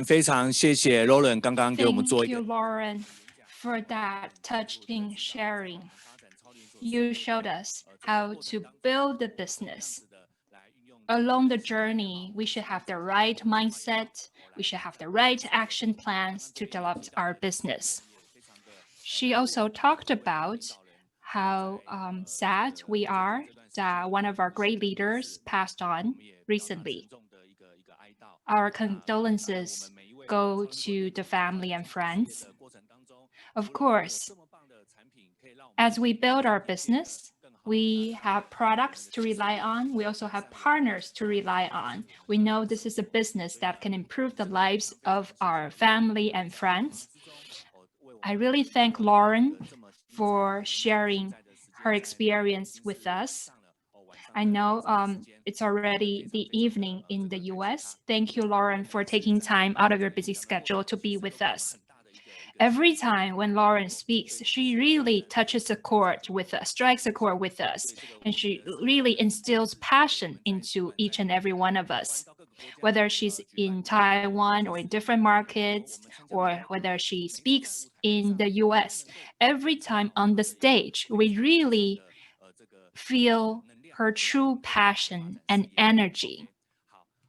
非常谢谢 Lauren 刚刚给我们做一个 Thank you, Lauren, for that touching sharing. You showed us how to build a business. Along the journey, we should have the right mindset. We should have the right action plans to develop our business. She also talked about how sad we are that one of our great leaders passed on recently. Our condolences go to the family and friends. Of course, as we build our business, we have products to rely on. We also have partners to rely on. We know this is a business that can improve the lives of our family and friends. I really thank Lauren for sharing her experience with us. I know it's already the evening in the US. Thank you, Lauren, for taking time out of your busy schedule to be with us. Every time when Lauren speaks, she really touches a chord with us, strikes a chord with us, and she really instills passion into each and every one of us. Whether she's in Taiwan or in different markets, or whether she speaks in the US, every time on the stage, we really feel her true passion and energy.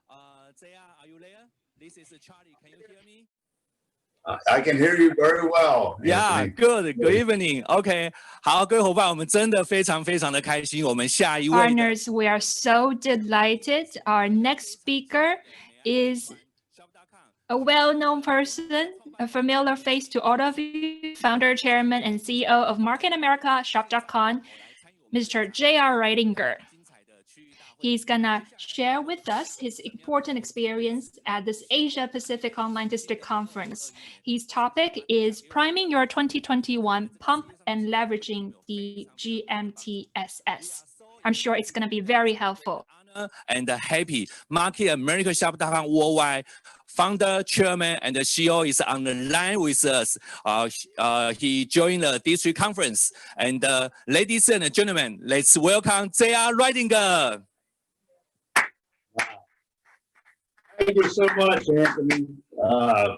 Are you there? This is Charlie. Can you hear me? I can hear you very well. Yeah, good evening. OK， 好，各位伙伴，我们真的非常非常的开心。我们下一位 Partners, we are so delighted. Our next speaker is a well-known person, a familiar face to all of you, founder, chairman, and CEO of Market America, Shop.com, Mr. J.R. Reitinger. He's gonna share with us his important experience at this Asia Pacific Online District Conference. His topic is Priming Your 2021 Pump and Leveraging the GMTSS. I'm sure it's gonna be very helpful. And happy Market America Shop.com worldwide founder, chairman, and the CEO is on the line with us. He joined the district conference. And ladies and gentlemen, let's welcome J.R. Reitinger. Thank you so much, Anthony. I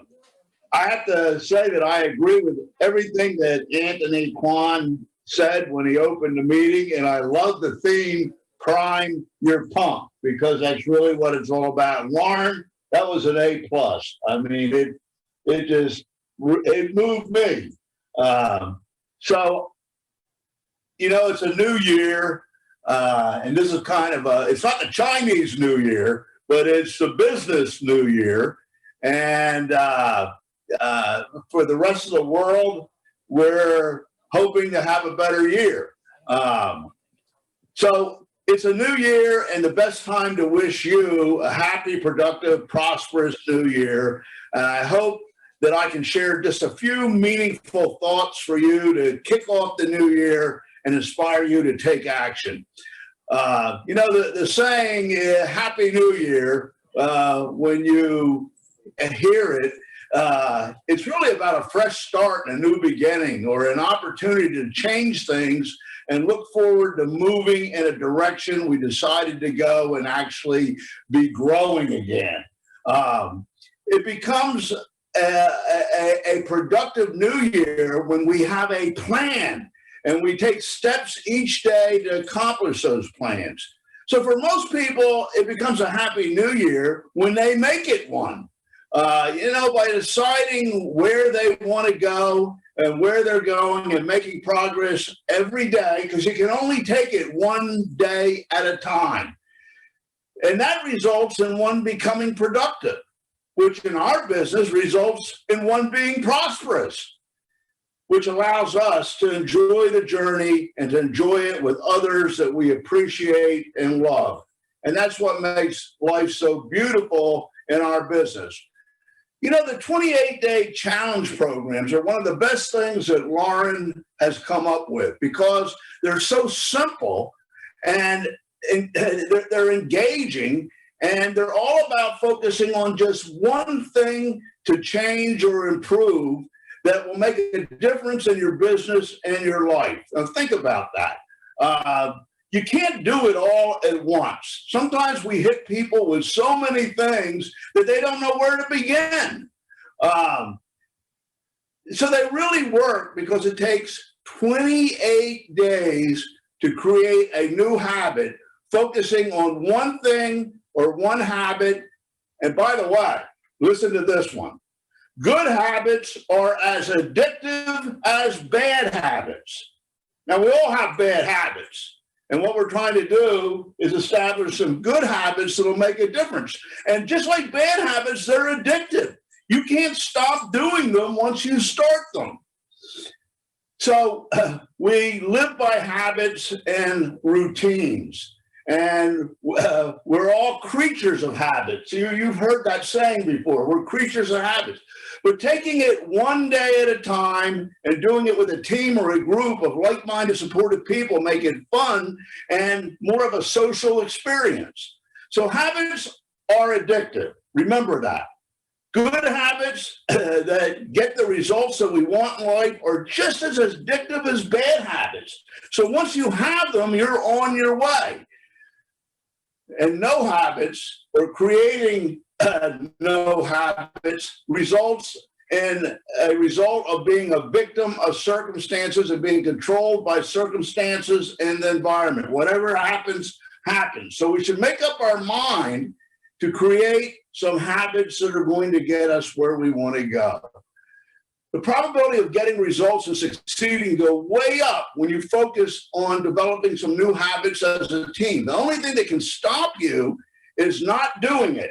have to say that I agree with everything that Anthony Kwan said when he opened the meeting, and I love the theme, Prime Your Pump, because that's really what it's all about. And Lauren, that was an A+. I mean, it moved me. So, you know, it's a new year, and this is kind of it's not the Chinese New Year, but it's the business New Year. And for the rest of the world, we're hoping to have a better year. So it's a new year, and the best time to wish you a happy, productive, prosperous new year. And I hope that I can share just a few meaningful thoughts for you to kick off the new year and inspire you to take action. You know, the saying, Happy New Year, when you hear it, it's really about a fresh start and a new beginning, or an opportunity to change things and look forward to moving in a direction we decided to go and actually be growing again. It becomes a productive new year when we have a plan and we take steps each day to accomplish those plans. So for most people, it becomes a happy new year when they make it one. You know, by deciding where they want to go and where they're going and making progress every day, because you can only take it one day at a time. And that results in one becoming productive, which in our business results in one being prosperous, which allows us to enjoy the journey and to enjoy it with others that we appreciate and love. And that's what makes life so beautiful in our business. You know, the 28-day challenge programs are one of the best things that Lauren has come up with, because they're so simple and they're engaging, and they're all about focusing on just one thing to change or improve that will make a difference in your business and your life. Now, think about that. you can't do it all at once. Sometimes we hit people with so many things that they don't know where to begin. So they really work because it takes 28 days to create a new habit, focusing on one thing or one habit. And by the way, listen to this one. Good habits are as addictive as bad habits. Now, we all have bad habits. And what we're trying to do is establish some good habits that will make a difference. And just like bad habits, they're addictive. You can't stop doing them once you start them. So we live by habits and routines. And we're all creatures of habits. You've heard that saying before. We're creatures of habits. But taking it one day at a time and doing it with a team or a group of like-minded, supportive people make it fun and more of a social experience. So habits are addictive. Remember that. Good habits that get the results that we want in life are just as addictive as bad habits. So once you have them, you're on your way. And no habits, or creating no habits, results in a result of being a victim of circumstances and being controlled by circumstances and the environment. Whatever happens, happens. So we should make up our mind to create some habits that are going to get us where we want to go. The probability of getting results and succeeding go way up when you focus on developing some new habits as a team. The only thing that can stop you is not doing it.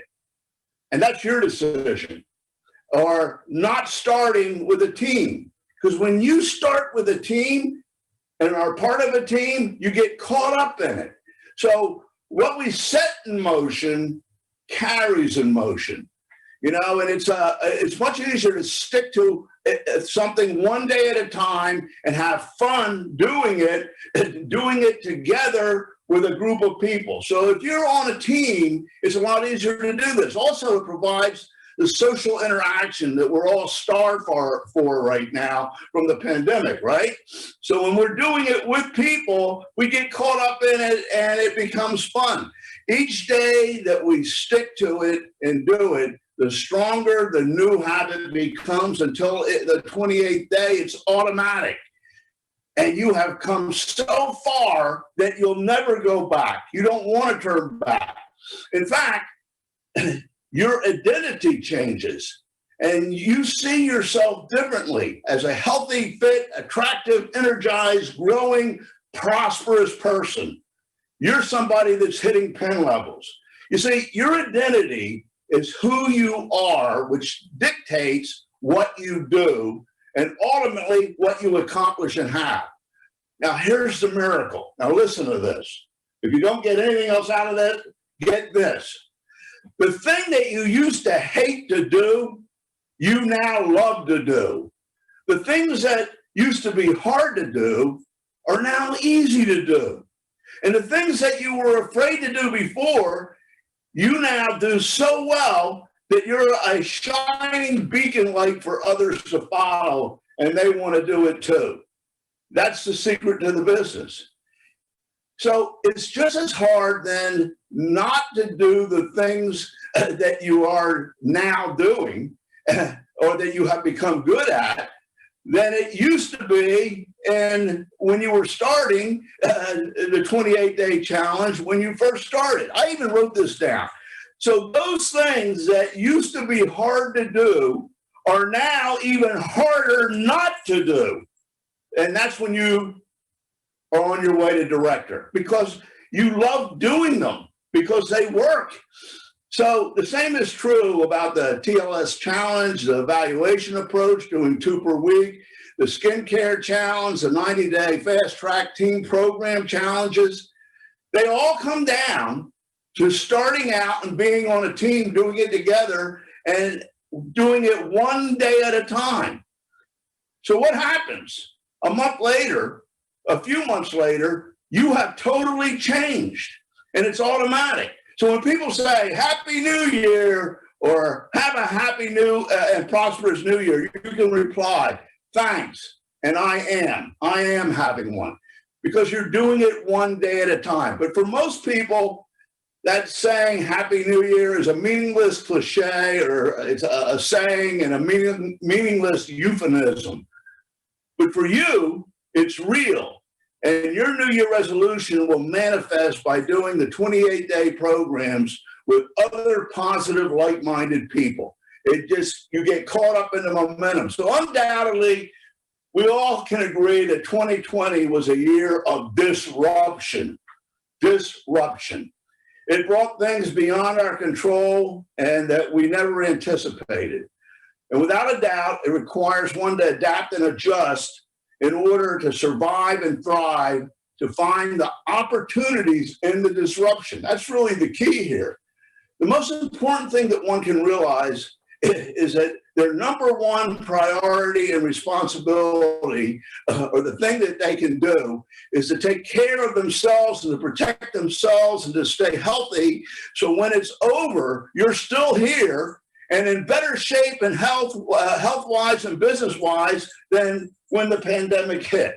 And that's your decision. Or not starting with a team. Because when you start with a team and are part of a team, you get caught up in it. So what we set in motion carries in motion. You know, and it's much easier to stick to something one day at a time and have fun doing it together with a group of people. So if you're on a team, it's a lot easier to do this. Also, it provides the social interaction that we're all starved for right now from the pandemic, right? So when we're doing it with people, we get caught up in it and it becomes fun. Each day that we stick to it and do it, the stronger the new habit becomes until the 28th day, it's automatic. And you have come so far that you'll never go back. You don't want to turn back. In fact, your identity changes and you see yourself differently as a healthy, fit, attractive, energized, growing, prosperous person. You're somebody that's hitting pen levels. You see, your identity is who you are, which dictates what you do and ultimately what you accomplish and have. Now, here's the miracle. Now, listen to this. If you don't get anything else out of that, get this. The thing that you used to hate to do, you now love to do. The things that used to be hard to do are now easy to do. And the things that you were afraid to do before, you now do so well that you're a shining beacon light for others to follow, and they want to do it too. That's the secret to the business. So it's just as hard then not to do the things that you are now doing or that you have become good at than it used to be. And when you were starting the 28-day challenge, when you first started, I even wrote this down. So those things that used to be hard to do are now even harder not to do. And that's when you are on your way to director, because you love doing them, because they work. So the same is true about the TLS challenge, the evaluation approach, doing 2 per week, the skincare challenge, the 90-day fast track team program challenges. They all come down to starting out and being on a team, doing it together and doing it one day at a time. So what happens? A month later, a few months later, you have totally changed and it's automatic. So when people say Happy New Year or have a happy new and prosperous new year, you can reply, thanks, and I am having one. because you're doing it one day at a time. But for most people, that saying Happy New Year is a meaningless cliche, or it's a saying and a meaningless euphemism. But for you, it's real. And your New Year resolution will manifest by doing the 28-day programs with other positive, like-minded people. You get caught up in the momentum. So undoubtedly, we all can agree that 2020 was a year of disruption. Disruption. It brought things beyond our control and that we never anticipated. And without a doubt, it requires one to adapt and adjust in order to survive and thrive, to find the opportunities in the disruption. That's really the key here. The most important thing that one can realize is that their number one priority and responsibility, or the thing that they can do, is to take care of themselves and to protect themselves and to stay healthy. So when it's over, you're still here and in better shape and health-wise and business-wise than when the pandemic hit.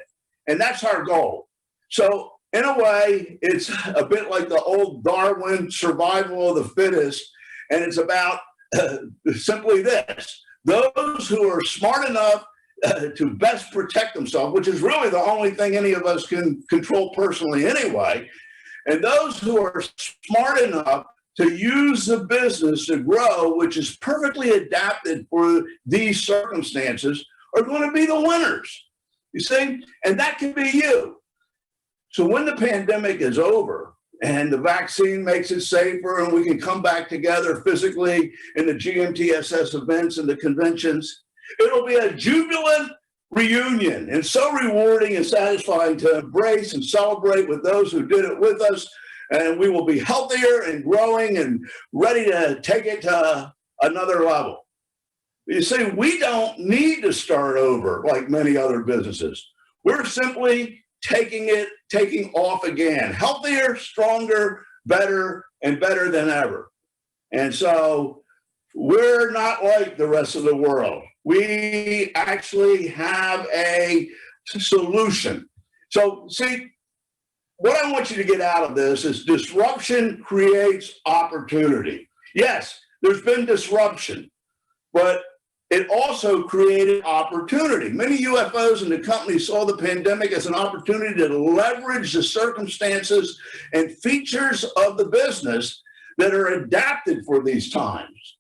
And that's our goal. So in a way, it's a bit like the old Darwin survival of the fittest, and it's about simply this: those who are smart enough to best protect themselves, which is really the only thing any of us can control personally anyway, and those who are smart enough to use the business to grow, which is perfectly adapted for these circumstances, are going to be the winners. You see? And that can be you. So when the pandemic is over and the vaccine makes it safer and we can come back together physically in the GMTSS events and the conventions, it'll be a jubilant reunion and so rewarding and satisfying to embrace and celebrate with those who did it with us. And we will be healthier and growing and ready to take it to another level. You see, we don't need to start over like many other businesses. We're simply taking off again, healthier, stronger, better, and better than ever. And so we're not like the rest of the world. We actually have a solution. So see, what I want you to get out of this is disruption creates opportunity. Yes, there's been disruption, but it also created opportunity. Many UFOs and the company saw the pandemic as an opportunity to leverage the circumstances and features of the business that are adapted for these times.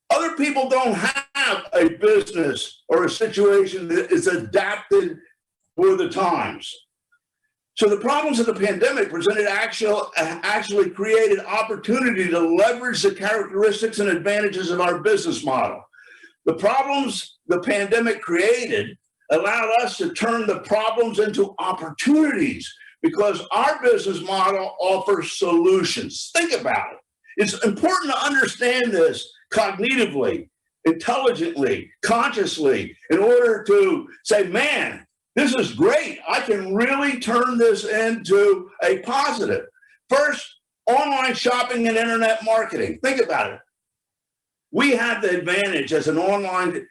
Other people don't have a business or a situation that is adapted for the times. So the problems of the pandemic actually created opportunity to leverage the characteristics and advantages of our business model. The problems the pandemic created allowed us to turn the problems into opportunities because our business model offers solutions. Think about it. It's important to understand this cognitively, intelligently, consciously, in order to say, man, this is great. I can really turn this into a positive. First, online shopping and internet marketing. Think about it. We have the advantage as an online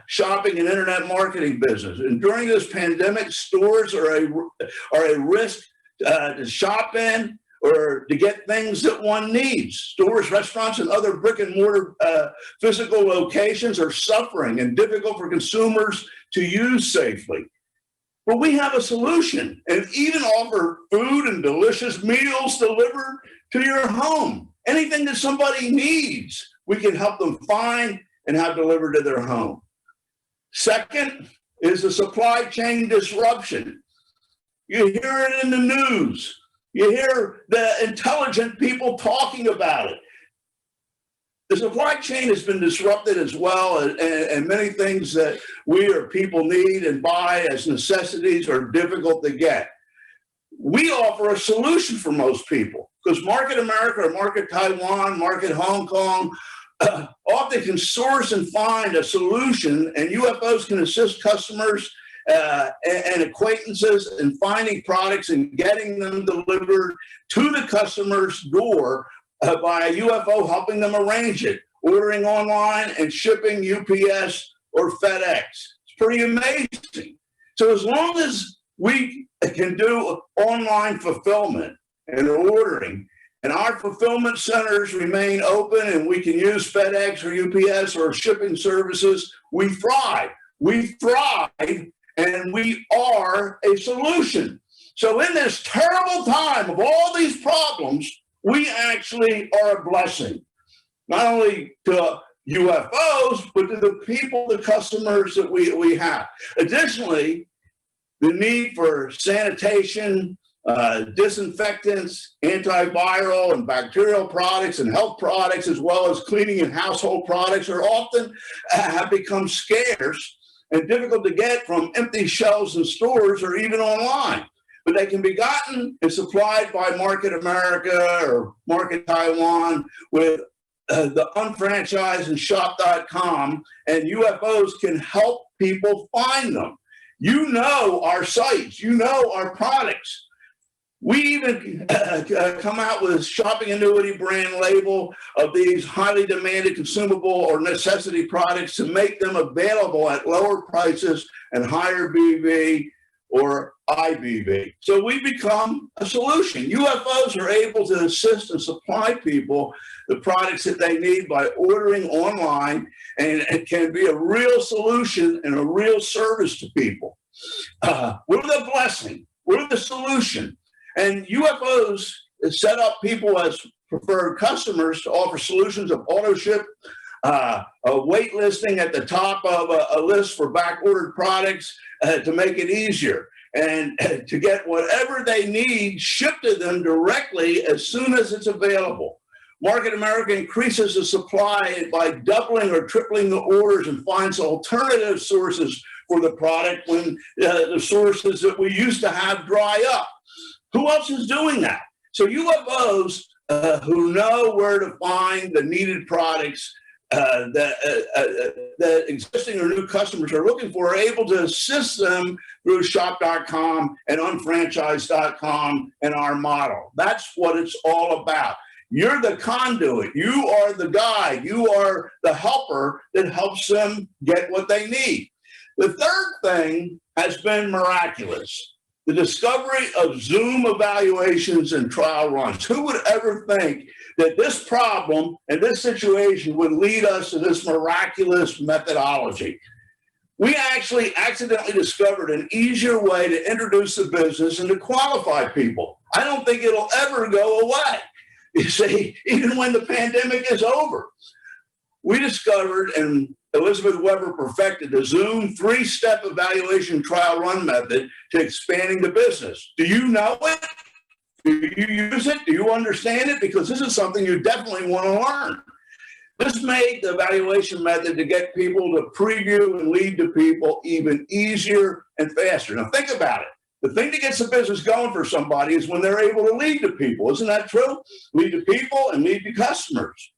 shopping and internet marketing business. And during this pandemic, stores are a risk to shop in or to get things that one needs. Stores, restaurants, and other brick and mortar physical locations are suffering and difficult for consumers to use safely. But we have a solution and even offer food and delicious meals delivered to your home. Anything that somebody needs, we can help them find and have delivered to their home. Second is the supply chain disruption. You hear it in the news. You hear the intelligent people talking about it. The supply chain has been disrupted as well, and many things that we or people need and buy as necessities are difficult to get. We offer a solution for most people because Market America or Market Taiwan, Market Hong Kong, often can source and find a solution, and UFOs can assist customers and acquaintances in finding products and getting them delivered to the customer's door by a UFO helping them arrange it, ordering online and shipping UPS or FedEx. It's pretty amazing. So as long as we can do online fulfillment and ordering. And our fulfillment centers remain open, and we can use FedEx or UPS or shipping services. We thrive. We thrive, and we are a solution. So in this terrible time of all these problems, we actually are a blessing, not only to UFOs, but to the people, the customers that we have. Additionally, the need for sanitation, disinfectants, antiviral and bacterial products and health products, as well as cleaning and household products, are often have become scarce and difficult to get from empty shelves in stores or even online. But they can be gotten and supplied by Market America or Market Taiwan with the unfranchised and shop.com, and UFOs can help people find them. You know our sites, you know our products. We even come out with shopping annuity brand label of these highly demanded consumable or necessity products to make them available at lower prices and higher BV or IBV. So we become a solution. UFOs are able to assist and supply people the products that they need by ordering online, and it can be a real solution and a real service to people. We're the blessing. We're the solution. And UFOs set up people as preferred customers to offer solutions of auto ship, a wait listing at the top of a list for back-ordered products to make it easier, and to get whatever they need shipped to them directly as soon as it's available. Market America increases the supply by doubling or tripling the orders and finds alternative sources for the product when the sources that we used to have dry up. Who else is doing that? So UFOs who know where to find the needed products that existing or new customers are looking for are able to assist them through shop.com and unfranchised.com and our model. That's what it's all about. You're the conduit. You are the guide. You are the helper that helps them get what they need. The third thing has been miraculous. The discovery of Zoom evaluations and trial runs. Who would ever think that this problem and this situation would lead us to this miraculous methodology? We actually accidentally discovered an easier way to introduce the business and to qualify people. I don't think it'll ever go away. You see, even when the pandemic is over. We discovered, and Elizabeth Weber perfected, the Zoom 3-step evaluation trial run method to expanding the business. Do you know it? Do you use it? Do you understand it? Because this is something you definitely want to learn. This made the evaluation method to get people to preview and lead to people even easier and faster. Now think about it. The thing that gets the business going for somebody is when they're able to lead to people. Isn't that true? Lead to people and lead to customers.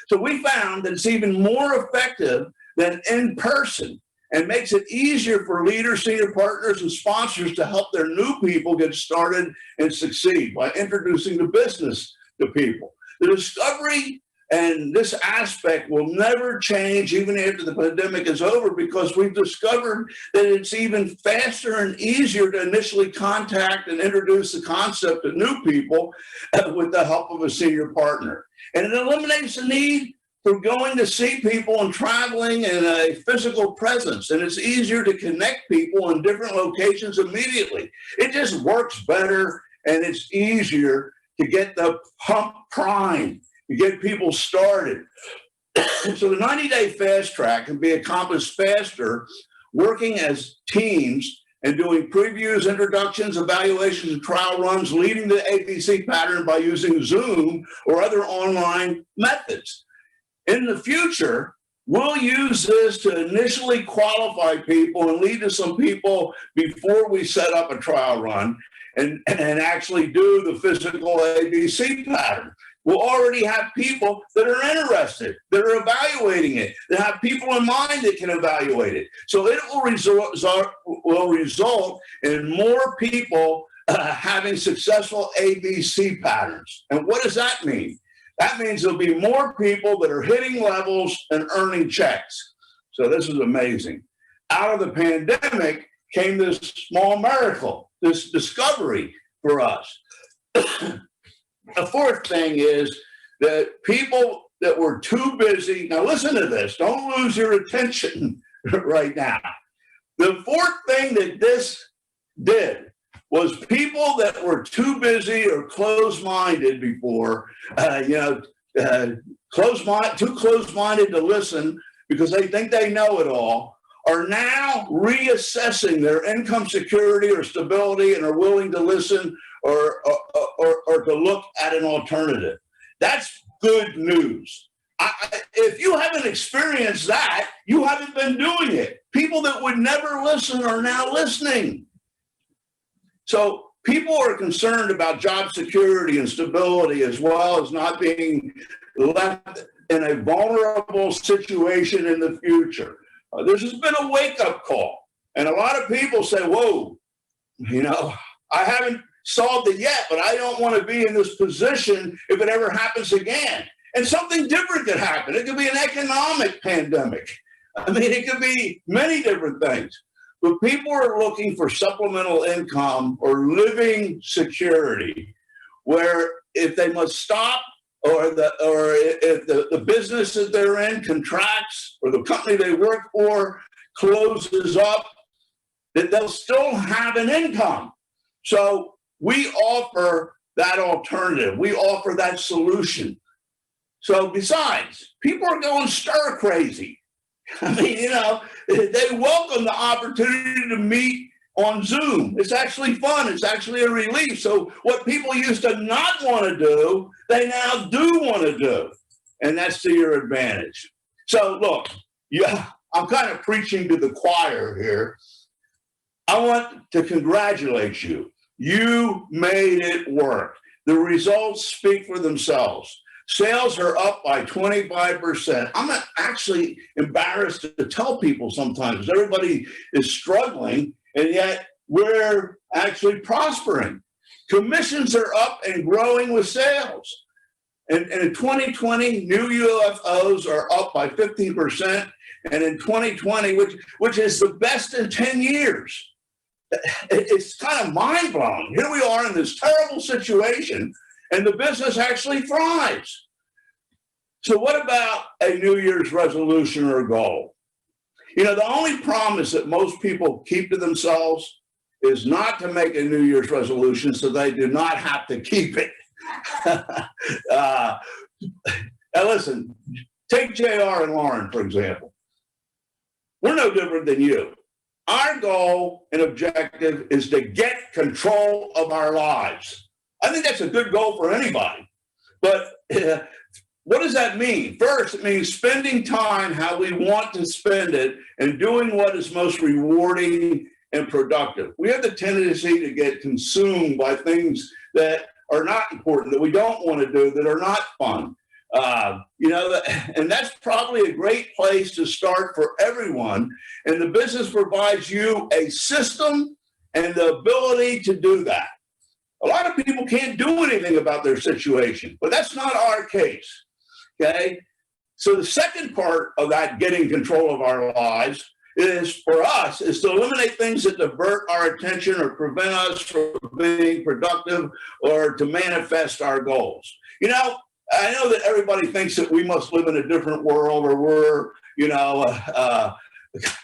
So we found that it's even more effective than in person and makes it easier for leaders, senior partners, and sponsors to help their new people get started and succeed by introducing the business to people. The discovery and this aspect will never change even after the pandemic is over, because we've discovered that it's even faster and easier to initially contact and introduce the concept to new people with the help of a senior partner. And it eliminates the need for going to see people and traveling in a physical presence. And it's easier to connect people in different locations immediately. It just works better, and it's easier to get the pump primed, to get people started. So the 90-day fast track can be accomplished faster working as teams and doing previews, introductions, evaluations, and trial runs, leading the ABC pattern by using Zoom or other online methods. In the future, we'll use this to initially qualify people and lead to some people before we set up a trial run and actually do the physical ABC pattern. We'll already have people that are interested, that are evaluating it, that have people in mind that can evaluate it. So it will result in more people having successful ABC patterns. And what does that mean? That means there'll be more people that are hitting levels and earning checks. So this is amazing. Out of the pandemic came this small miracle, this discovery for us. The fourth thing is that people that were too busy, now listen to this, don't lose your attention right now. The fourth thing that this did was people that were too busy or closed-minded before, too closed-minded to listen because they think they know it all, are now reassessing their income security or stability and are willing to listen or to look at an alternative. That's good news. If you haven't experienced that, you haven't been doing it. People that would never listen are now listening. So people are concerned about job security and stability as well as not being left in a vulnerable situation in the future. This has been a wake-up call. And a lot of people say, whoa, I haven't solved it yet, but I don't want to be in this position if it ever happens again. And something different could happen. It could be an economic pandemic. It could be many different things. But people are looking for supplemental income or living security, where if they must stop or if the business that they're in contracts or the company they work for closes up, that they'll still have an income. So we offer that alternative. We offer that solution. So besides, people are going stir crazy. They welcome the opportunity to meet on Zoom. It's actually fun. It's actually a relief. So what people used to not want to do, they now do want to do. And that's to your advantage. So look, I'm kind of preaching to the choir here. I want to congratulate you. You made it work. The results speak for themselves. Sales are up by 25%. I'm actually embarrassed to tell people sometimes. Everybody is struggling, and yet we're actually prospering. Commissions are up and growing with sales. And in 2020, new UFOs are up by 15%. And in 2020, which is the best in 10 years. It's kind of mind-blowing. Here we are in this terrible situation, and the business actually thrives. So what about a New Year's resolution or goal? The only promise that most people keep to themselves is not to make a New Year's resolution so they do not have to keep it. Now listen, take JR and Lauren, for example. We're no different than you. Our goal and objective is to get control of our lives. I think that's a good goal for anybody. But what does that mean? First, it means spending time how we want to spend it and doing what is most rewarding and productive. We have the tendency to get consumed by things that are not important, that we don't want to do, that are not fun. And that's probably a great place to start for everyone. And the business provides you a system and the ability to do that. A lot of people can't do anything about their situation, but that's not our case. Okay. So the second part of that getting control of our lives is for us is to eliminate things that divert our attention or prevent us from being productive or to manifest our goals. I know that everybody thinks that we must live in a different world or we're,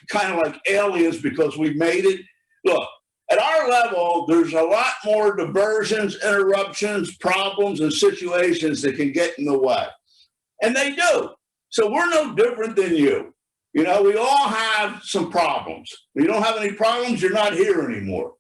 kind of like aliens because we've made it. Look, at our level, there's a lot more diversions, interruptions, problems, and situations that can get in the way. And they do. So we're no different than you. We all have some problems. If you don't have any problems, you're not here anymore.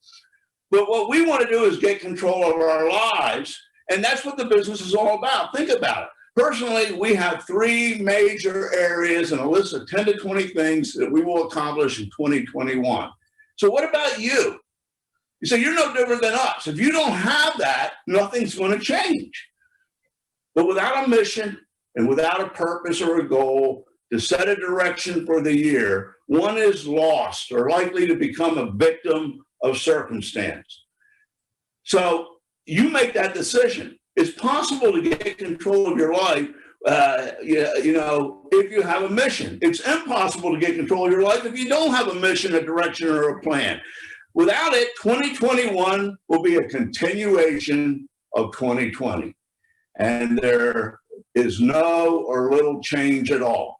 But what we want to do is get control of our lives. And that's what the business is all about. Think about it. Personally, we have 3 major areas and a list of 10 to 20 things that we will accomplish in 2021. So what about you? You say, you're no different than us. If you don't have that, nothing's going to change. But without a mission and without a purpose or a goal to set a direction for the year, one is lost or likely to become a victim of circumstance. So you make that decision. It's possible to get control of your life if you have a mission. It's impossible to get control of your life if you don't have a mission, a direction, or a plan. Without it, 2021 will be a continuation of 2020. And there is no or little change at all.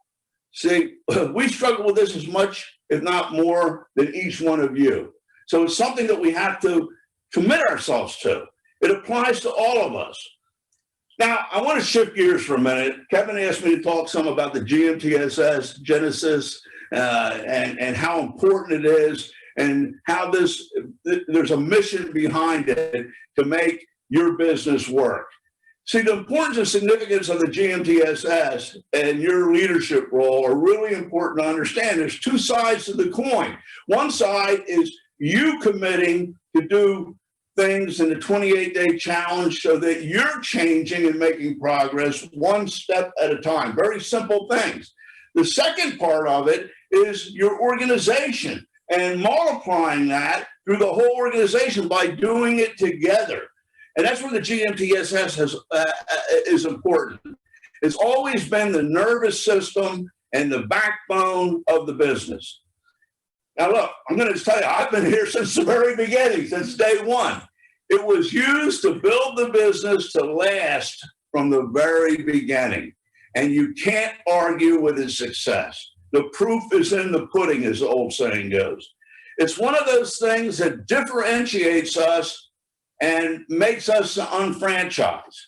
See, we struggle with this as much, if not more, than each one of you. So it's something that we have to commit ourselves to. It applies to all of us. Now, I want to shift gears for a minute. Kevin asked me to talk some about the GMTSS, Genesis, and how important it is, and how there's a mission behind it to make your business work. See, the importance and significance of the GMTSS and your leadership role are really important to understand. There's two sides to the coin. One side is you committing to do things in the 28-day challenge so that you're changing and making progress one step at a time. Very simple things. The second part of it is your organization and multiplying that through the whole organization by doing it together. And that's where the GMTSS is important. It's always been the nervous system and the backbone of the business. Now, look, I'm going to tell you, I've been here since the very beginning, since day one. It was used to build the business to last from the very beginning. And you can't argue with its success. The proof is in the pudding, as the old saying goes. It's one of those things that differentiates us and makes us unfranchised.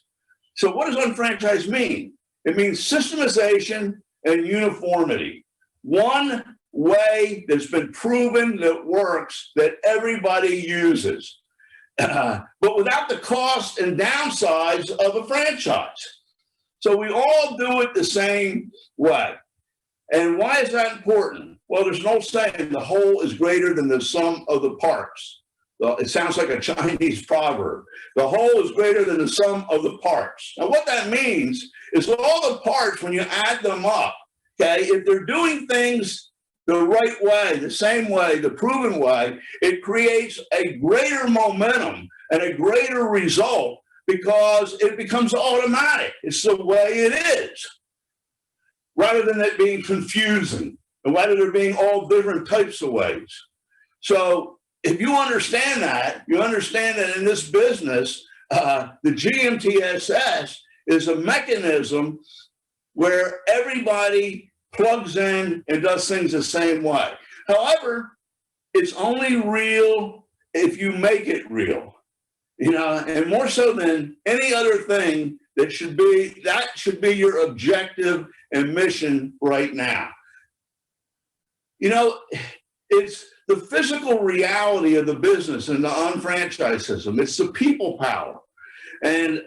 So what does unfranchised mean? It means systemization and uniformity. One way that's been proven that works, that everybody uses, but without the cost and downsides of a franchise. So we all do it the same way. And why is that important? Well, there's an old saying, the whole is greater than the sum of the parts. Well, it sounds like a Chinese proverb. The whole is greater than the sum of the parts. Now, what that means is all the parts, when you add them up, okay, if they're doing things the right way, the same way, the proven way, it creates a greater momentum and a greater result because it becomes automatic. It's the way it is, rather than it being confusing, and rather than there being all different types of ways. So if you understand that, you understand that in this business, the GMTSS is a mechanism where everybody plugs in and does things the same way. However, it's only real if you make it real, and more so than any other thing, that should be your objective and mission right now. It's the physical reality of the business and the unfranchised system. It's the people power. And,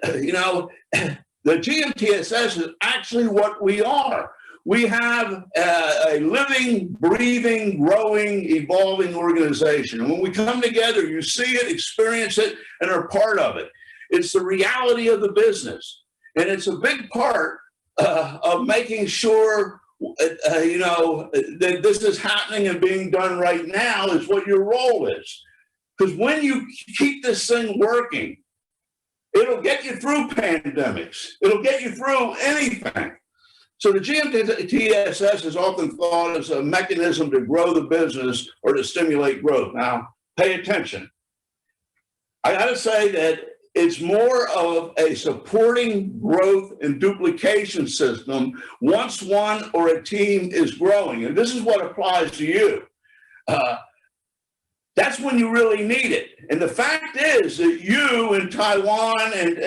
the GMTSS is actually what we are. We have a living, breathing, growing, evolving organization. And when we come together, you see it, experience it, and are part of it. It's the reality of the business. And it's a big part of making sure that this is happening and being done right now is what your role is. Because when you keep this thing working, it'll get you through pandemics. It'll get you through anything. So the GMTSS is often thought as a mechanism to grow the business or to stimulate growth. Now, pay attention. I got to say that it's more of a supporting growth and duplication system once one or a team is growing. And this is what applies to you. That's when you really need it. And the fact is that you in Taiwan and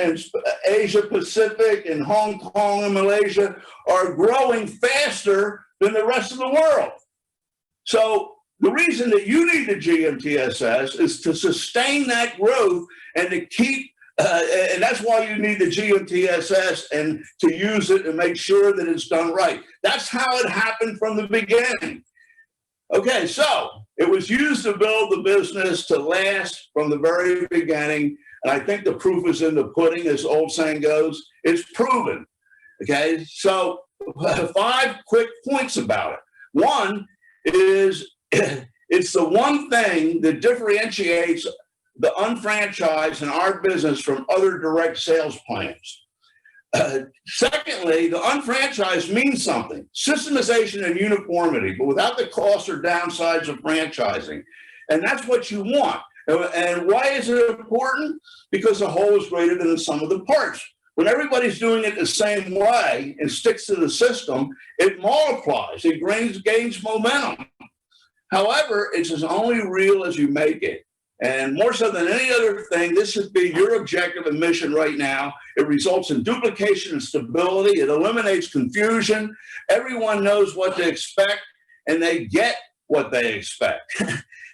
Asia Pacific and Hong Kong and Malaysia are growing faster than the rest of the world. So the reason that you need the GMTSS is to sustain that growth and to keep, and that's why you need the GMTSS and to use it and make sure that it's done right. That's how it happened from the beginning. Okay, so it was used to build the business to last from the very beginning. And I think the proof is in the pudding, as the old saying goes. It's proven. Okay, so 5 quick points about it. One is it's the one thing that differentiates the unfranchised in our business from other direct sales plans. Secondly, the unfranchised means something, systemization and uniformity, but without the costs or downsides of franchising. And that's what you want. And why is it important? Because the whole is greater than the sum of the parts. When everybody's doing it the same way and sticks to the system, it multiplies, it gains momentum. However, it's as only real as you make it. And more so than any other thing, this should be your objective and mission right now. It results in duplication and stability. It eliminates confusion. Everyone knows what to expect, and they get what they expect.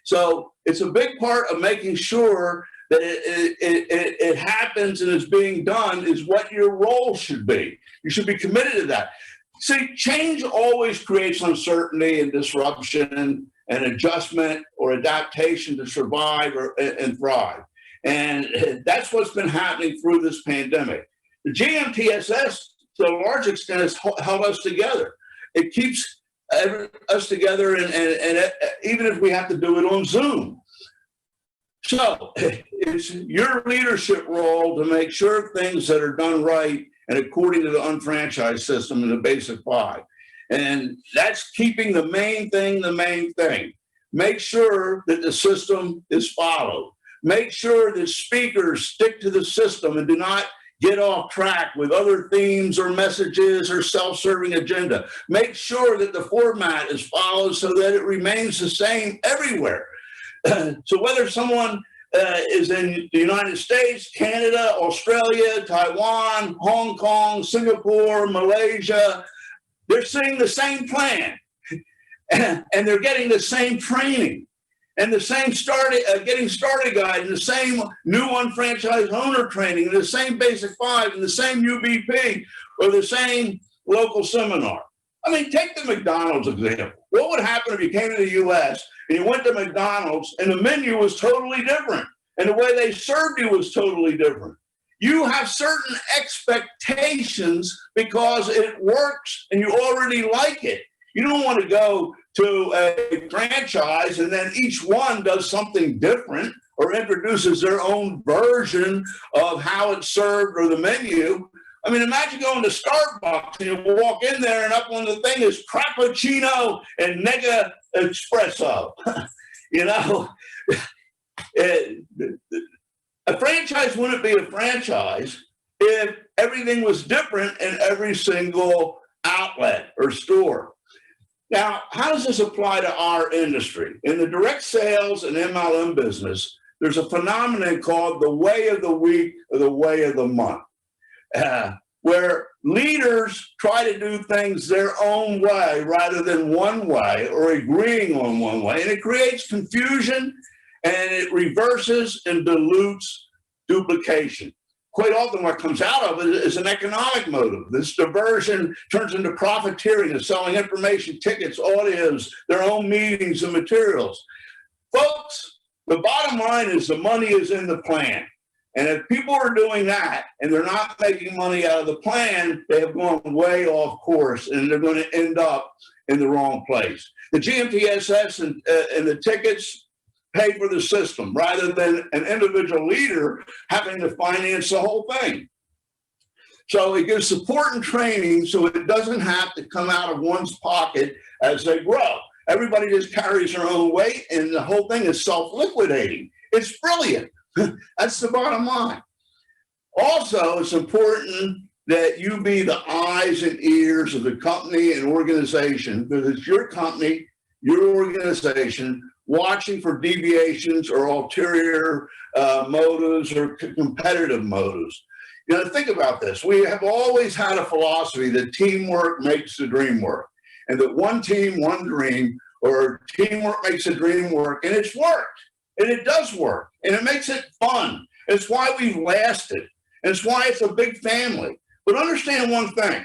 So it's a big part of making sure that it happens and is being done is what your role should be. You should be committed to that. See, change always creates uncertainty and disruption and adjustment or adaptation to survive and thrive. And that's what's been happening through this pandemic. The GMTSS, to a large extent, has held us together. It keeps us together, and even if we have to do it on Zoom. So it's your leadership role to make sure things that are done right and according to the unfranchised system in the basic five. And that's keeping the main thing the main thing. Make sure that the system is followed. Make sure that speakers stick to the system and do not get off track with other themes or messages or self-serving agenda. Make sure that the format is followed so that it remains the same everywhere. So whether someone is in the United States, Canada, Australia, Taiwan, Hong Kong, Singapore, Malaysia, they're seeing the same plan and they're getting the same training and the same getting started guide and the same new unfranchised owner training and the same basic five and the same UBP or the same local seminar. I mean, take the McDonald's example. What would happen if you came to the US and you went to McDonald's and the menu was totally different and the way they served you was totally different? You have certain expectations because it works and you already like it. You don't want to go to a franchise and then each one does something different or introduces their own version of how it's served or the menu. I mean, imagine going to Starbucks and you walk in there and up on the thing is Frappuccino and Nega Espresso. You know, a franchise wouldn't be a franchise if everything was different in every single outlet or store. Now, how does this apply to our industry? In the direct sales and MLM business, there's a phenomenon called the way of the week or the way of the month, where leaders try to do things their own way rather than one way or agreeing on one way. And it creates confusion and it reverses and dilutes duplication. Quite often what comes out of it is an economic motive. This diversion turns into profiteering and selling information, tickets, audios, their own meetings and materials. Folks, the bottom line is the money is in the plan. And if people are doing that and they're not making money out of the plan, they have gone way off course and they're going to end up in the wrong place. The GMTSS and the tickets pay for the system rather than an individual leader having to finance the whole thing. So it gives support and training so it doesn't have to come out of one's pocket as they grow. Everybody just carries their own weight and the whole thing is self-liquidating. It's brilliant. That's the bottom line. Also, it's important that you be the eyes and ears of the company and organization because it's your company, your organization, watching for deviations or ulterior motives or competitive motives. You know, think about this. We have always had a philosophy that teamwork makes the dream work, and that one team, one dream, or teamwork makes the dream work, and it's worked, and it does work, and it makes it fun. It's why we've lasted, and it's why it's a big family. But understand one thing,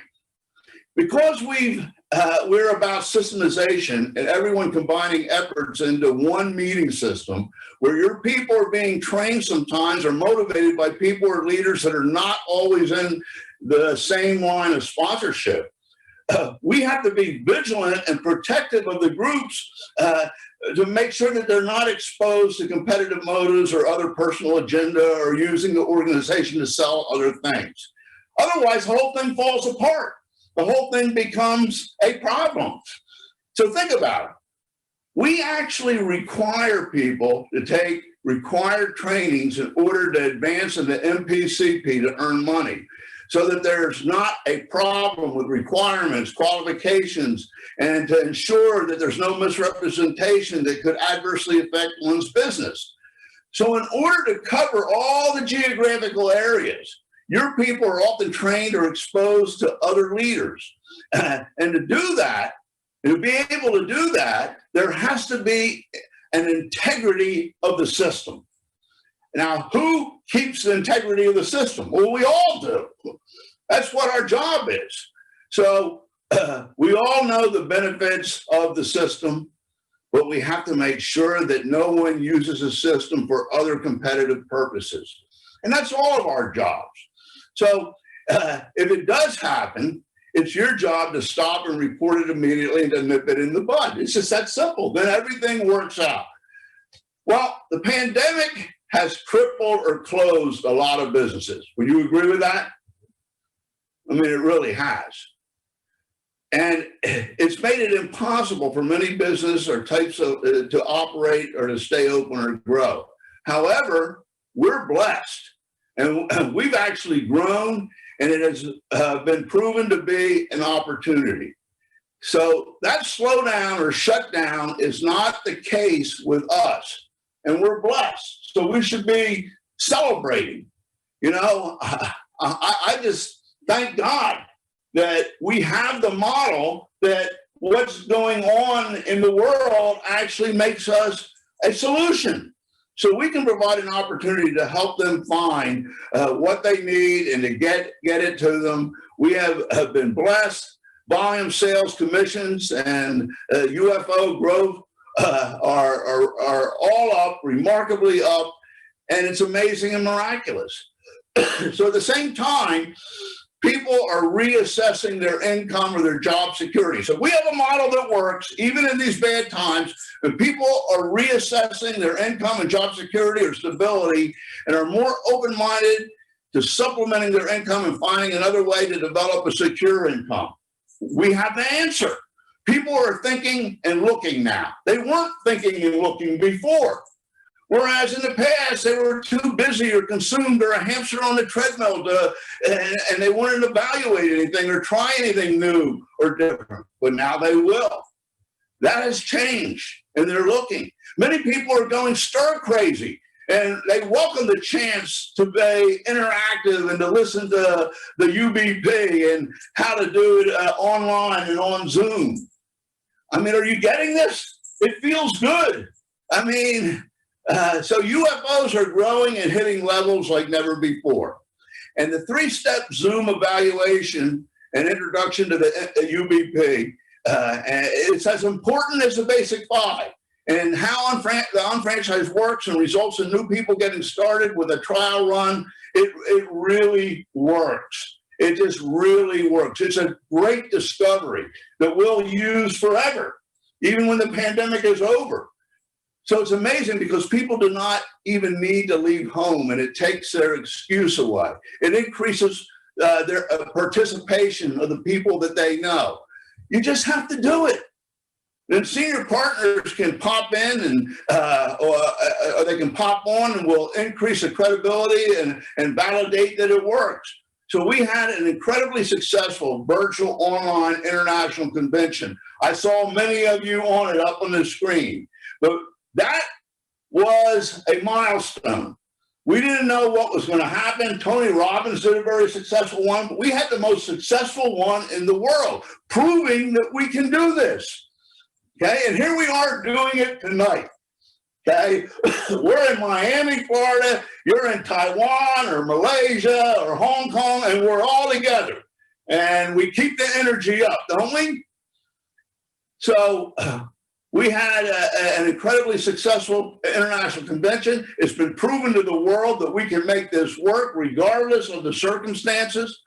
because we're about systemization and everyone combining efforts into one meeting system where your people are being trained sometimes or motivated by people or leaders that are not always in the same line of sponsorship. We have to be vigilant and protective of the groups to make sure that they're not exposed to competitive motives or other personal agenda or using the organization to sell other things. Otherwise, the whole thing falls apart. The whole thing becomes a problem. So think about it. We actually require people to take required trainings in order to advance in the MPCP to earn money, so that there's not a problem with requirements, qualifications, and to ensure that there's no misrepresentation that could adversely affect one's business. So in order to cover all the geographical areas, your people are often trained or exposed to other leaders. And to do that, to be able to do that, there has to be an integrity of the system. Now, who keeps the integrity of the system? Well, we all do. That's what our job is. So we all know the benefits of the system, but we have to make sure that no one uses the system for other competitive purposes. And that's all of our jobs. So if it does happen, it's your job to stop and report it immediately and to nip it in the bud. It's just that simple. Then everything works out. Well, the pandemic has crippled or closed a lot of businesses. Would you agree with that? I mean, it really has. And it's made it impossible for many businesses or types of to operate or to stay open or grow. However, we're blessed, and we've actually grown, and it has been proven to be an opportunity. So that slowdown or shutdown is not the case with us, and we're blessed. So we should be celebrating. You know, I just thank God that we have the model that what's going on in the world actually makes us a solution. So we can provide an opportunity to help them find what they need and to get it to them. We have been blessed. Volume sales commissions and UFO growth are all up, remarkably up, and it's amazing and miraculous. So at the same time, people are reassessing their income or their job security. So we have a model that works even in these bad times, and people are reassessing their income and job security or stability and are more open-minded to supplementing their income and finding another way to develop a secure income. We have the answer. People are thinking and looking now. They weren't thinking and looking before. Whereas in the past, they were too busy or consumed or a hamster on the treadmill and they wouldn't evaluate anything or try anything new or different. But now they will. That has changed, and they're looking. Many people are going stir crazy, and they welcome the chance to be interactive and to listen to the UBP and how to do it online and on Zoom. I mean, are you getting this? It feels good. I mean, so UFOs are growing and hitting levels like never before. And the three-step Zoom evaluation and introduction to the UBP, it's as important as the basic five. And how the unfranchised works and results in new people getting started with a trial run, it really works. It just really works. It's a great discovery that we'll use forever, even when the pandemic is over. So it's amazing because people do not even need to leave home, and it takes their excuse away. It increases their participation of the people that they know. You just have to do it. Then senior partners can pop in and or they can pop on, and will increase the credibility and validate that it works. So we had an incredibly successful virtual online international convention. I saw many of you on it up on the screen, but that was a milestone. We didn't know what was going to happen. Tony Robbins did a very successful one, but we had the most successful one in the world, proving that we can do this. Okay, and here we are doing it tonight. Okay, we're in Miami, Florida. You're in Taiwan or Malaysia or Hong Kong, and we're all together. And we keep the energy up, don't we? So we had an incredibly successful international convention. It's been proven to the world that we can make this work regardless of the circumstances.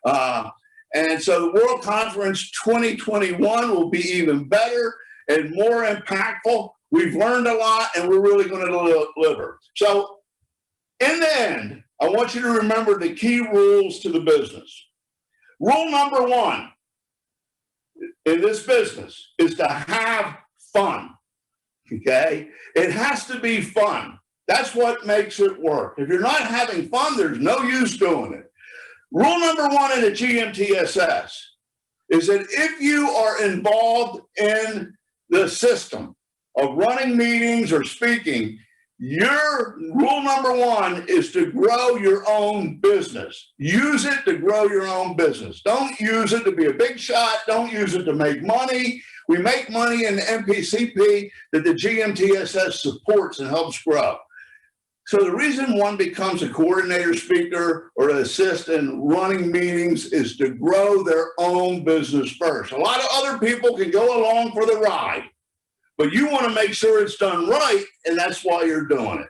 And so the World Conference 2021 will be even better and more impactful. We've learned a lot, and we're really going to deliver. So In the end, I want you to remember the key rules to the business. Rule number one in this business is to have fun, okay? It has to be fun. That's what makes it work. If you're not having fun, there's no use doing it. Rule number one in the GMTSS is that if you are involved in the system of running meetings or speaking, your rule number one is to grow your own business. Use it to grow your own business. Don't use it to be a big shot. Don't use it to make money. We make money in the MPCP that the GMTSS supports and helps grow. So the reason one becomes a coordinator, speaker, or an assistant in running meetings is to grow their own business first. A lot of other people can go along for the ride, but you want to make sure it's done right, and that's why you're doing it.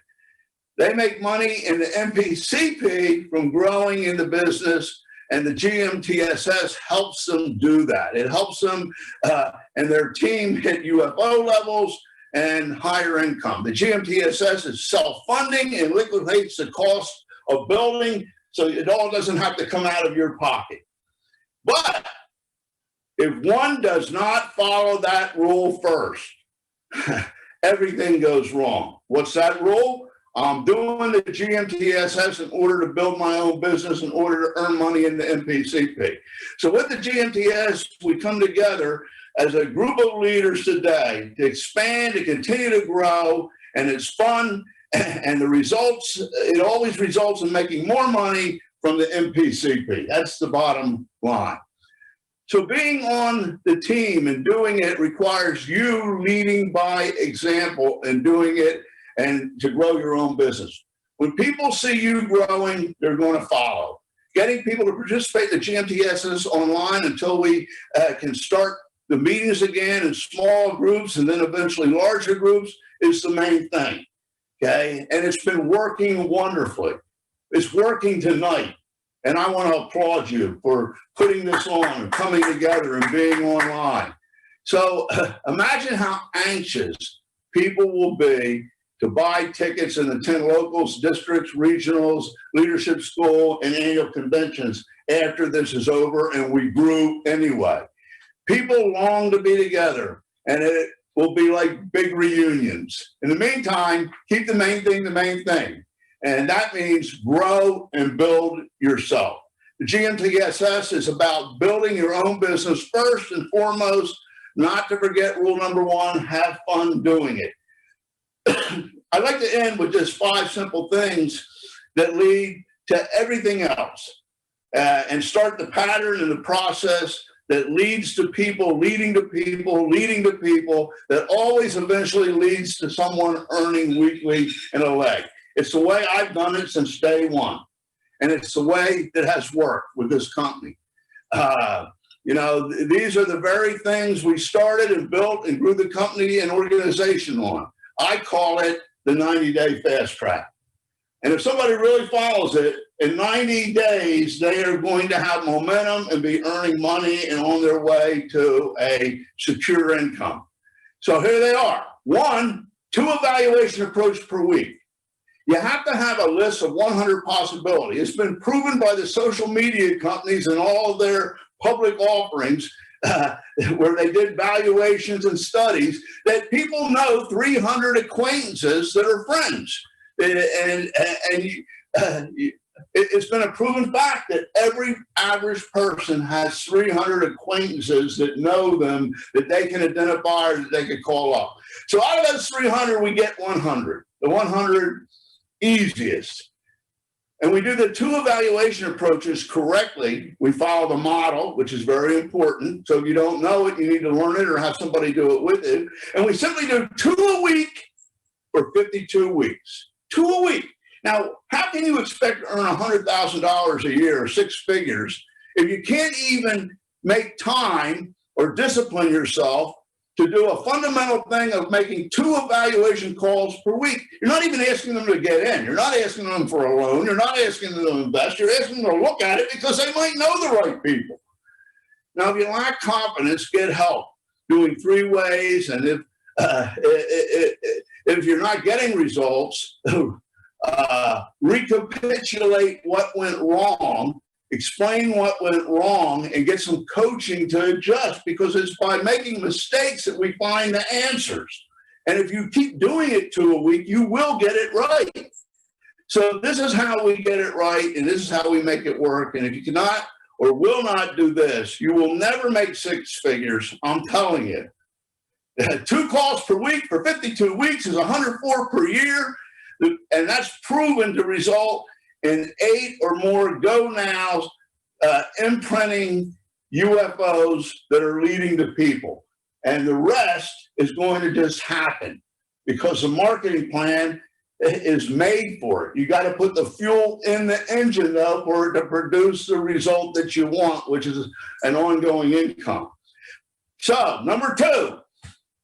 They make money in the MPCP from growing in the business, and the GMTSS helps them do that. It helps them and their team hit UFO levels and higher income. The GMTSS is self-funding and liquidates the cost of building, so it all doesn't have to come out of your pocket. But if one does not follow that rule first, everything goes wrong. What's that rule? I'm doing the GMTSS in order to build my own business, in order to earn money in the MPCP. So with the GMTS, we come together as a group of leaders today to expand, to continue to grow, and it's fun, and the results, it always results in making more money from the MPCP. That's the bottom line. So being on the team and doing it requires you leading by example and doing it and to grow your own business. When people see you growing, they're going to follow. Getting people to participate in the GMTSS online until we can start the meetings again in small groups and then eventually larger groups is the main thing, okay? And it's been working wonderfully. It's working tonight. And I want to applaud you for putting this on and coming together and being online. So imagine how anxious people will be to buy tickets in the 10 locals, districts, regionals, leadership school, and annual conventions after this is over and we grew anyway. People long to be together, and it will be like big reunions. In the meantime, keep the main thing the main thing. And that means grow and build yourself. The GMTSS is about building your own business first and foremost, not to forget rule number one, have fun doing it. I'd like to end with just 5 simple things that lead to everything else and start the pattern and the process that leads to people, leading to people, leading to people, that always eventually leads to someone earning weekly in a leg. It's the way I've done it since day one. And it's the way that has worked with this company. You know, these are the very things we started and built and grew the company and organization on. I call it the 90-day fast track. And if somebody really follows it, in 90 days, they are going to have momentum and be earning money and on their way to a secure income. So here they are. 1, 2 evaluation approach per week. You have to have a list of 100 possibilities. It's been proven by the social media companies and all of their public offerings where they did valuations and studies that people know 300 acquaintances that are friends. It's been a proven fact that every average person has 300 acquaintances that know them, that they can identify or that they can call up. So out of those 300, we get 100, the 100 easiest. And we do the 2 evaluation approaches correctly. We follow the model, which is very important. So if you don't know it, you need to learn it or have somebody do it with it. And we simply do 2 a week for 52 weeks. 2 a week. Now, how can you expect to earn $100,000 a year, or 6 figures, if you can't even make time or discipline yourself to do a fundamental thing of making 2 evaluation calls per week? You're not even asking them to get in. You're not asking them for a loan. You're not asking them to invest. You're asking them to look at it because they might know the right people. Now, if you lack confidence, get help doing 3 ways. And if you're not getting results, recapitulate what went wrong, explain what went wrong, and get some coaching to adjust, because it's by making mistakes that we find the answers. And if you keep doing it 2 a week, you will get it right. So this is how we get it right, and this is how we make it work. And if you cannot or will not do this, you will never make 6 figures. I'm telling you. 2 calls per week for 52 weeks is 104 per year. And that's proven to result in 8 or more go nows imprinting UFOs that are leading to people. And the rest is going to just happen because the marketing plan is made for it. You got to put the fuel in the engine, though, for it to produce the result that you want, which is an ongoing income. So, number 2,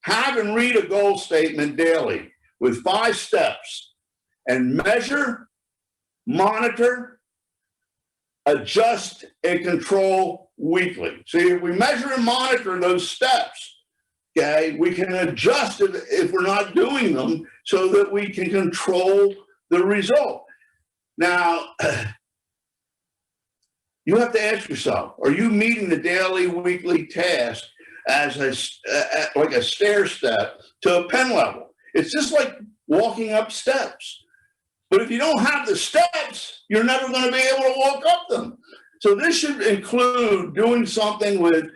have and read a goal statement daily with 5 steps and measure, monitor, adjust, and control weekly. See, if we measure and monitor those steps, okay, we can adjust it if we're not doing them so that we can control the result. Now, you have to ask yourself, are you meeting the daily, weekly task as like a stair step to a pen level? It's just like walking up steps. But if you don't have the steps, you're never going to be able to walk up them. So this should include doing something with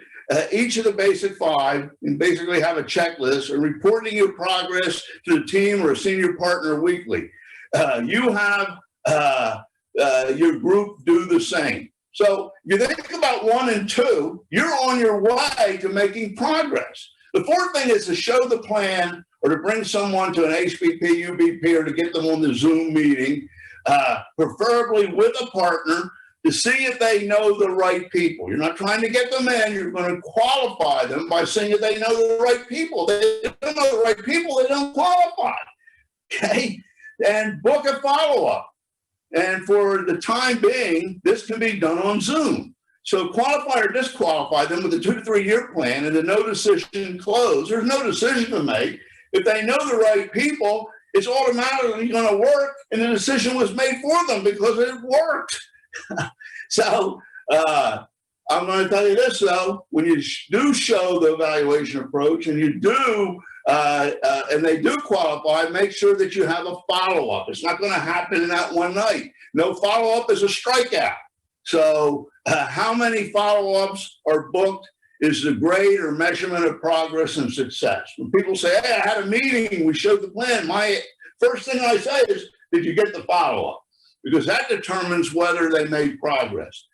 each of the basic 5, and basically have a checklist, and reporting your progress to the team or a senior partner weekly. You have your group do the same. So if you think about 1 and 2, you're on your way to making progress. The 4th thing is to show the plan, or to bring someone to an HBP, UBP, or to get them on the Zoom meeting, preferably with a partner, to see if they know the right people. You're not trying to get them in. You're going to qualify them by seeing if they know the right people. They don't know the right people, they don't qualify. Okay? And book a follow-up. And for the time being, this can be done on Zoom. So qualify or disqualify them with a 2 to 3 year plan and a no decision close. There's no decision to make. If they know the right people, it's automatically going to work, and the decision was made for them because it worked. So I'm going to tell you this, though, when you do show the evaluation approach and you do, and they do qualify, make sure that you have a follow-up. It's not going to happen in that one night. No follow-up is a strikeout. So how many follow-ups are booked is the grade or measurement of progress and success. When people say, hey, I had a meeting, we showed the plan, my first thing I say is, did you get the follow-up? Because that determines whether they made progress.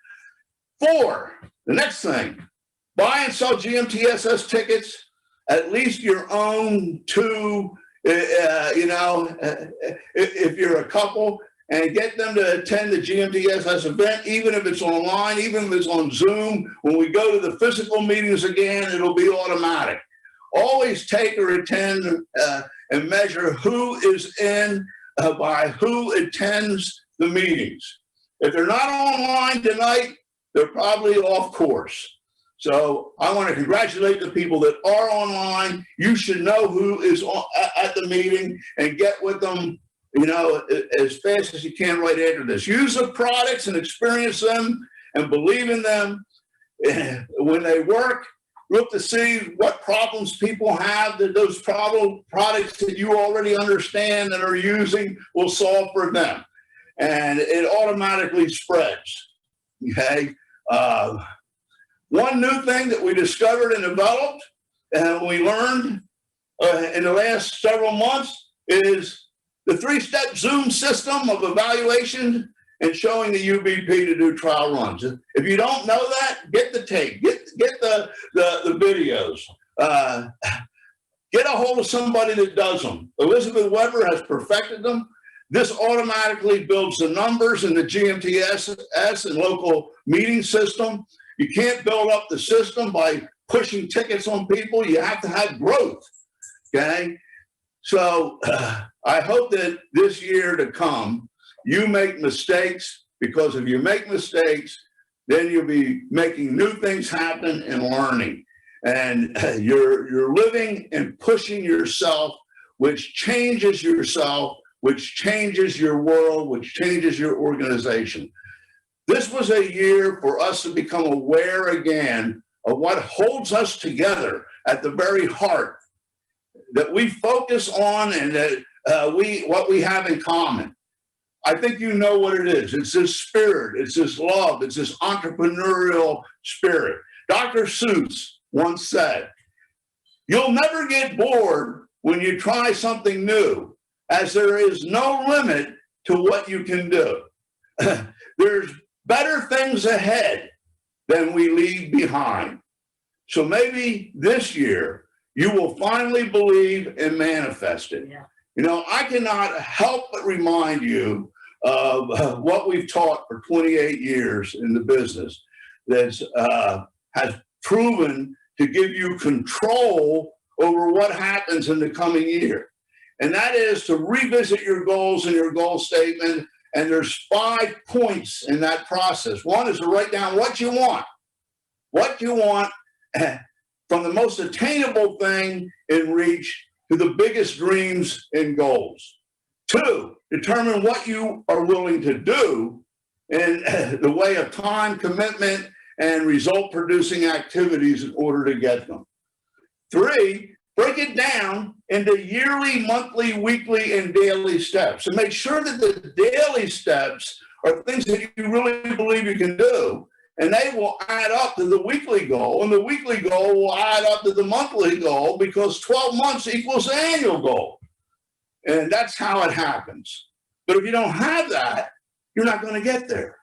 4, the next thing, buy and sell GMTSS tickets, at least your own 2, if you're a couple, and get them to attend the GMTSS event, even if it's online, even if it's on Zoom. When we go to the physical meetings again, it'll be automatic. Always take or attend and measure who is in by who attends the meetings. If they're not online tonight, they're probably off course. So I want to congratulate the people that are online. You should know who is at the meeting and get with them, as fast as you can right after this. Use the products and experience them and believe in them. When they work, look to see what problems people have that those products that you already understand and are using will solve for them. And it automatically spreads, okay? One new thing that we discovered and developed and we learned in the last several months is the 3-step Zoom system of evaluation and showing the UBP to do trial runs. If you don't know that, get the tape, get the videos. Get a hold of somebody that does them. Elizabeth Weber has perfected them. This automatically builds the numbers in the GMTSS and local meeting system. You can't build up the system by pushing tickets on people. You have to have growth, okay? So I hope that this year to come, you make mistakes, because if you make mistakes, then you'll be making new things happen and learning. And you're living and pushing yourself, which changes yourself, which changes your world, which changes your organization. This was a year for us to become aware again of what holds us together at the very heart, that we focus on and that what we have in common. I think you know what it is. It's this spirit, it's this love, it's this entrepreneurial spirit. Dr. Seuss once said, "You'll never get bored when you try something new, as there is no limit to what you can do." There's better things ahead than we leave behind. So maybe this year you will finally believe and manifest it. Yeah. You know, I cannot help but remind you of what we've taught for 28 years in the business that has proven to give you control over what happens in the coming year. And that is to revisit your goals and your goal statement. And there's 5 points in that process. One is to write down what you want from the most attainable thing in reach to the biggest dreams and goals. 2, determine what you are willing to do in the way of time, commitment, and result-producing activities in order to get them. 3, break it down into yearly, monthly, weekly, and daily steps. And make sure that the daily steps are things that you really believe you can do. And they will add up to the weekly goal. And the weekly goal will add up to the monthly goal, because 12 months equals the annual goal. And that's how it happens. But if you don't have that, you're not going to get there.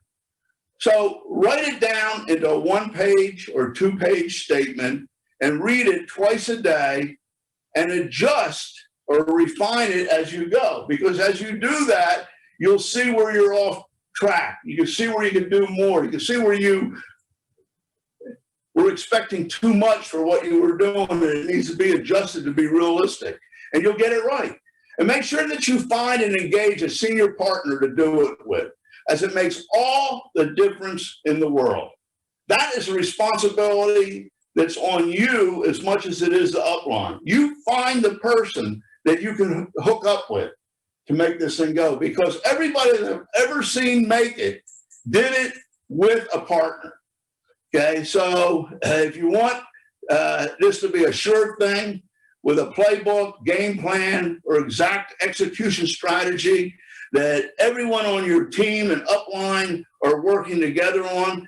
So write it down into a 1-page or 2-page statement and read it twice a day and adjust or refine it as you go. Because as you do that, you'll see where you're off track. You can see where you can do more. You can see where you were expecting too much for what you were doing, and it needs to be adjusted to be realistic. And you'll get it right. And make sure that you find and engage a senior partner to do it with, as it makes all the difference in the world. That is a responsibility that's on you as much as it is the upline. You find the person that you can hook up with to make this thing go, because everybody that I've ever seen make it did it with a partner. Okay, so if you want this to be a sure thing with a playbook, game plan, or exact execution strategy that everyone on your team and upline are working together on,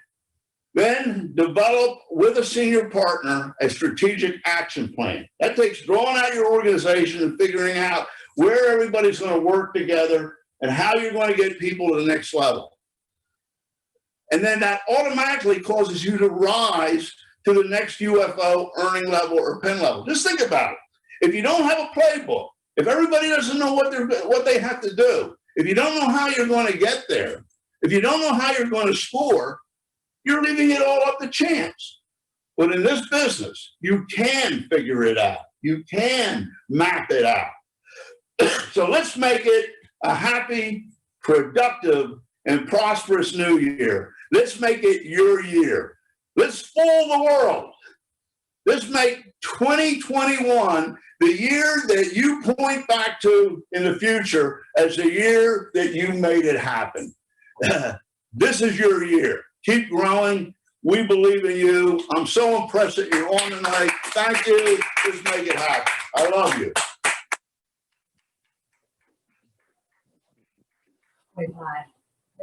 then develop with a senior partner a strategic action plan. That takes drawing out your organization and figuring out where everybody's going to work together and how you're going to get people to the next level. And then that automatically causes you to rise to the next UFO earning level or pen level. Just think about it. If you don't have a playbook, if everybody doesn't know what they have to do, if you don't know how you're going to get there, if you don't know how you're going to score, you're leaving it all up to chance. But in this business, you can figure it out. You can map it out. So let's make it a happy, productive, and prosperous new year. Let's make it your year. Let's fool the world. Let's make 2021 the year that you point back to in the future as the year that you made it happen. This is your year. Keep growing. We believe in you. I'm so impressed that you're on tonight. Thank you. Just make it happen. I love you.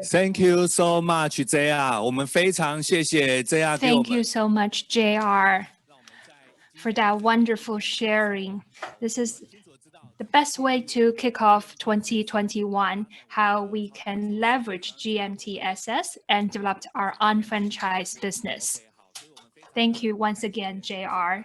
Thank you so much, JR. 我们非常谢谢 JR 给我 Thank 们 you so much, JR, for that wonderful sharing. This is the best way to kick off 2021, how we can leverage GMTSS and develop our unfranchised business. Thank you once again, JR.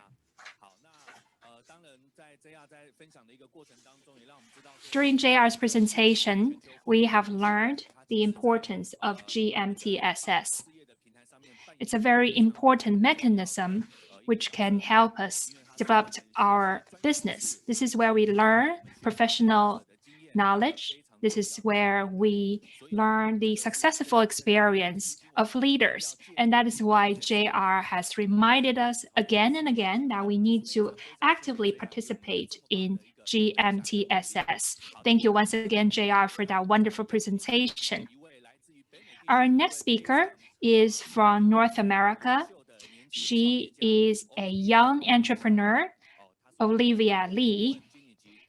During JR's presentation, we have learned the importance of GMTSS. It's a very important mechanism which can help us develop our business. This is where we learn professional knowledge. This is where we learn the successful experience of leaders. And that is why JR has reminded us again and again that we need to actively participate in GMTSS. Thank you once again, JR, for that wonderful presentation. Our next speaker is from North America. She is a young entrepreneur, Olivia Lee.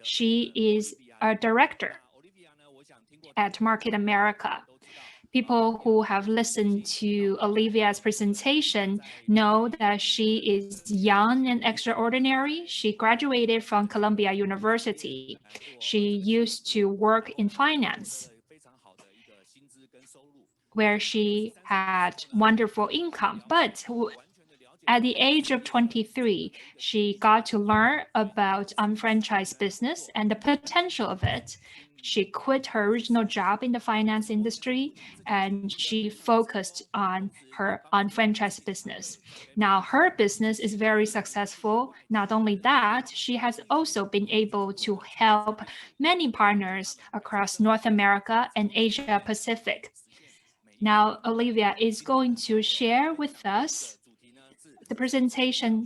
She is a director at Market America. People who have listened to Olivia's presentation know that she is young and extraordinary. She graduated from Columbia University. She used to work in finance, where she had wonderful income. But at the age of 23, she got to learn about unfranchised business and the potential of it. She quit her original job in the finance industry and she focused on her unfranchised business. Now her business is very successful. Not only that, she has also been able to help many partners across North America and Asia Pacific. Now Olivia is going to share with us the presentation